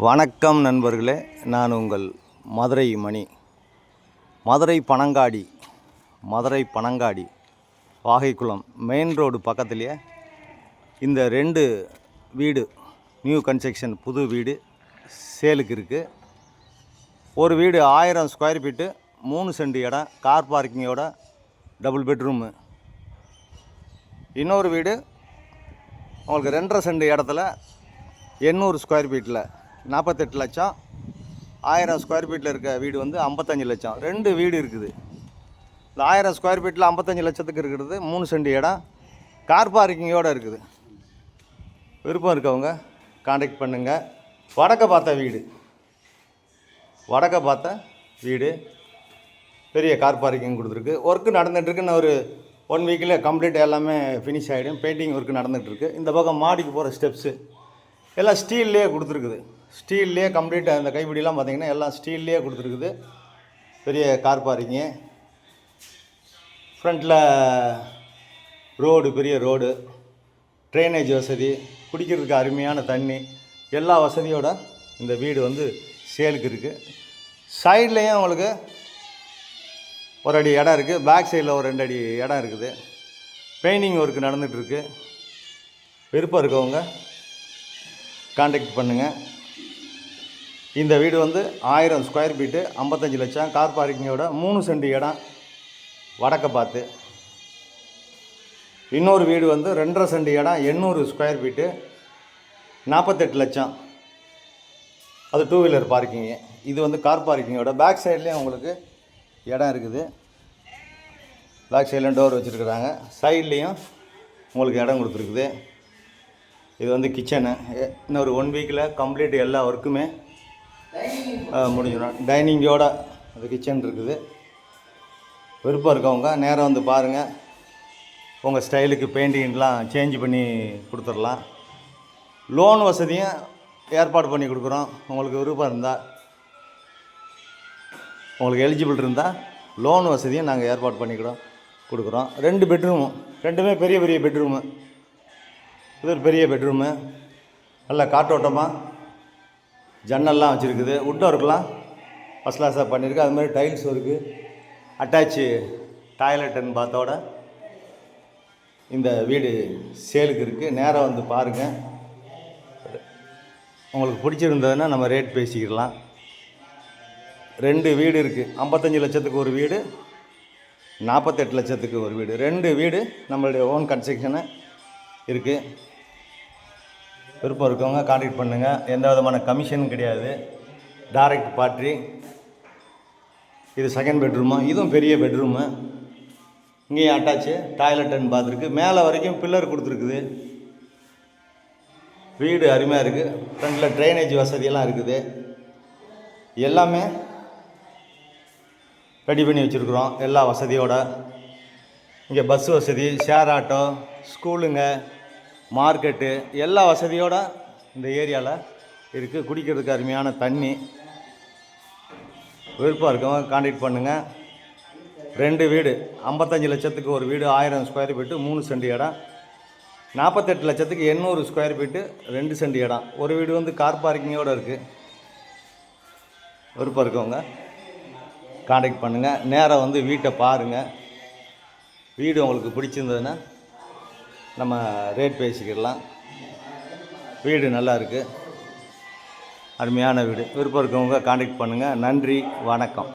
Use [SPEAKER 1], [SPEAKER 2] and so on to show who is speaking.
[SPEAKER 1] வணக்கம் நண்பர்களே, நான் உங்கள் மதுரை மணி. மதுரை பனங்காடி வாகைக்குளம் மெயின் ரோடு பக்கத்துலேயே இந்த 2 வீடு நியூ கன்ஸ்ட்ரக்ஷன் புது வீடு சேலுக்கு இருக்குது. ஒரு வீடு 1000 ஸ்கொயர் ஃபீட்டு 3 சென்ட் இடம், கார் பார்க்கிங்கோட டபுள் பெட்ரூமு. இன்னொரு வீடு உங்களுக்கு 2.5 சென்ட் இடத்துல 800 ஸ்கொயர் ஃபீட்டில் 48 லட்சம். 1000 ஸ்கொயர் ஃபீட்டில் இருக்க வீடு வந்து 55 லட்சம். 2 வீடு இருக்குது. இந்த 1000 ஸ்கொயர் ஃபீட்டில் 55 லட்சத்துக்கு இருக்கிறது 3 சென்ட் இடம், கார் பார்க்கிங்கோடு இருக்குது. விருப்பம் இருக்கவங்க கான்டாக்ட் பண்ணுங்கள். வடக்க பார்த்த வீடு பெரிய கார் பார்க்கிங் கொடுத்துருக்கு. ஒர்க்கு நடந்துகிட்ருக்கு. இன்னும் ஒரு 1 வீக்கில் கம்ப்ளீட் எல்லாமே ஃபினிஷ் ஆகிடும். பெயிண்டிங் ஒர்க்கு நடந்துகிட்ருக்கு. இந்த பக்கம் மாடிக்கு போகிற ஸ்டெப்ஸு எல்லாம் ஸ்டீல்லே கொடுத்துருக்குது. ஸ்டீல்லே கம்ப்ளீட்டாக இந்த கைப்பிடிலாம் பார்த்திங்கன்னா எல்லாம் ஸ்டீல்லே கொடுத்துருக்குது. பெரிய கார் பார்க்கிங்கு, ஃப்ரண்ட்டில் ரோடு, பெரிய ரோடு, ட்ரைனேஜ் வசதி, குடிக்கிறதுக்கு அருமையான தண்ணி, எல்லா வசதியோட இந்த வீடு வந்து சேலுக்கு இருக்குது. சைட்லேயும் உங்களுக்கு ஒரு அடி இடம் இருக்குது. பேக் சைடில் ஒரு 2 அடி இடம் இருக்குது. பெயிண்டிங் ஒர்க்கு நடந்துகிட்ருக்கு. விருப்பம் இருக்கவங்க கான்டாக்ட் பண்ணுங்கள். இந்த வீடு வந்து 1000 ஸ்கொயர் ஃபீட்டு 55 லட்சம், கார் பார்க்கிங்கோட 3 சென்ட் இடம் வடக்க பார்த்து. இன்னொரு வீடு வந்து 2.5 சென்ட் இடம் 800 ஸ்கொயர் ஃபீட்டு 48 லட்சம். அது 2 வீலர் பார்க்கிங்கு. இது வந்து கார் பார்க்கிங்கோட பேக் சைட்லேயும் உங்களுக்கு இடம் இருக்குது. பேக் சைட்லேயும் டோர் வச்சுருக்குறாங்க. சைட்லேயும் உங்களுக்கு இடம் கொடுத்துருக்குது. இது வந்து கிச்சனு. இன்னொரு 1 வீக்கில் கம்ப்ளீட் எல்லா ஒர்க்குமே முடிஞ்சிடும். டைனிங்கோட அது கிச்சன் இருக்குது. விருப்பம் இருக்கவங்க நேராக வந்து பாருங்கள். உங்கள் ஸ்டைலுக்கு பெயிண்டிங்லாம் சேஞ்ச் பண்ணி கொடுத்துடலாம். லோன் வசதியும் ஏற்பாடு பண்ணி கொடுக்குறோம். உங்களுக்கு விருப்பம் இருந்தால், உங்களுக்கு எலிஜிபிள் இருந்தால் லோன் வசதியும் நாங்கள் ஏற்பாடு பண்ணி கொடுக்குறோம். 2 பெட்ரூமு, 2மே பெரிய பெட்ரூமு. இது ஒரு பெரிய பெட்ரூமு, நல்லா காற்றோட்டமாக ஜன்னல்லாம் வச்சுருக்குது. உட் ஒர்க்லாம் ஃபஸ்ட் கிளாஸாக பண்ணியிருக்கு. அது மாதிரி tiles work, attach toilet and பாத்தோட இந்த வீடு சேலுக்கு இருக்குது. நேராக வந்து பாருங்கள். உங்களுக்கு பிடிச்சிருந்ததுன்னா நம்ம ரேட் பேசிக்கிடலாம். 2 வீடு இருக்குது. 55 லட்சத்துக்கு ஒரு வீடு, 48 லட்சத்துக்கு ஒரு வீடு. 2 வீடு நம்மளுடைய ஓன் கன்ஸ்ட்ரக்ஷனு இருக்குது. விருப்பம் இருக்கவங்க கான்டாக்ட் பண்ணுங்கள். எந்த விதமான கமிஷனும் கிடையாது. Direct party. இது 2nd பெட்ரூமு. இதுவும் பெரிய பெட்ரூமு. இங்கேயும் அட்டாச்சு டாய்லெட் அண்ட் பாத் இருக்குது. மேலே வரைக்கும் பில்லர் கொடுத்துருக்குது. வீடு அருமையாக இருக்குது. ஃப்ரண்ட்டில் ட்ரைனேஜ் வசதியெல்லாம் இருக்குது. எல்லாமே ரெடி பண்ணி வச்சுருக்குறோம் எல்லா வசதியோட. இங்கே பஸ் வசதி, ஷேர் ஆட்டோ, ஸ்கூலுங்க, மார்க்கெட்டு எல்லா வசதியோடு இந்த ஏரியாவில் இருக்குது. குடிக்கிறதுக்கு அருமையான தண்ணி. விருப்பம் இருக்கவங்க கான்டாக்ட் பண்ணுங்கள். 2 வீடு 55 லட்சத்துக்கு ஒரு வீடு, 1000 ஸ்கொயர் ஃபீட்டு 3 சென்ட் இடம், 48 லட்சத்துக்கு 800 ஸ்கொயர் ஃபீட்டு 2 சென்ட் இடம். ஒரு வீடு வந்து கார் பார்க்கிங்கோடு இருக்குது. விருப்பம் இருக்கவங்க கான்டாக்ட் பண்ணுங்கள். நேராக வந்து வீட்டை பாருங்கள். வீடு உங்களுக்கு பிடிச்சிருந்ததுன்னா நம்ம ரேட் பேசிக்கிடலாம். வீடு நல்லா இருக்குது, அருமையான வீடு. விருப்பம் இருக்கவங்க கான்டாக்ட் பண்ணுங்கள். நன்றி, வணக்கம்.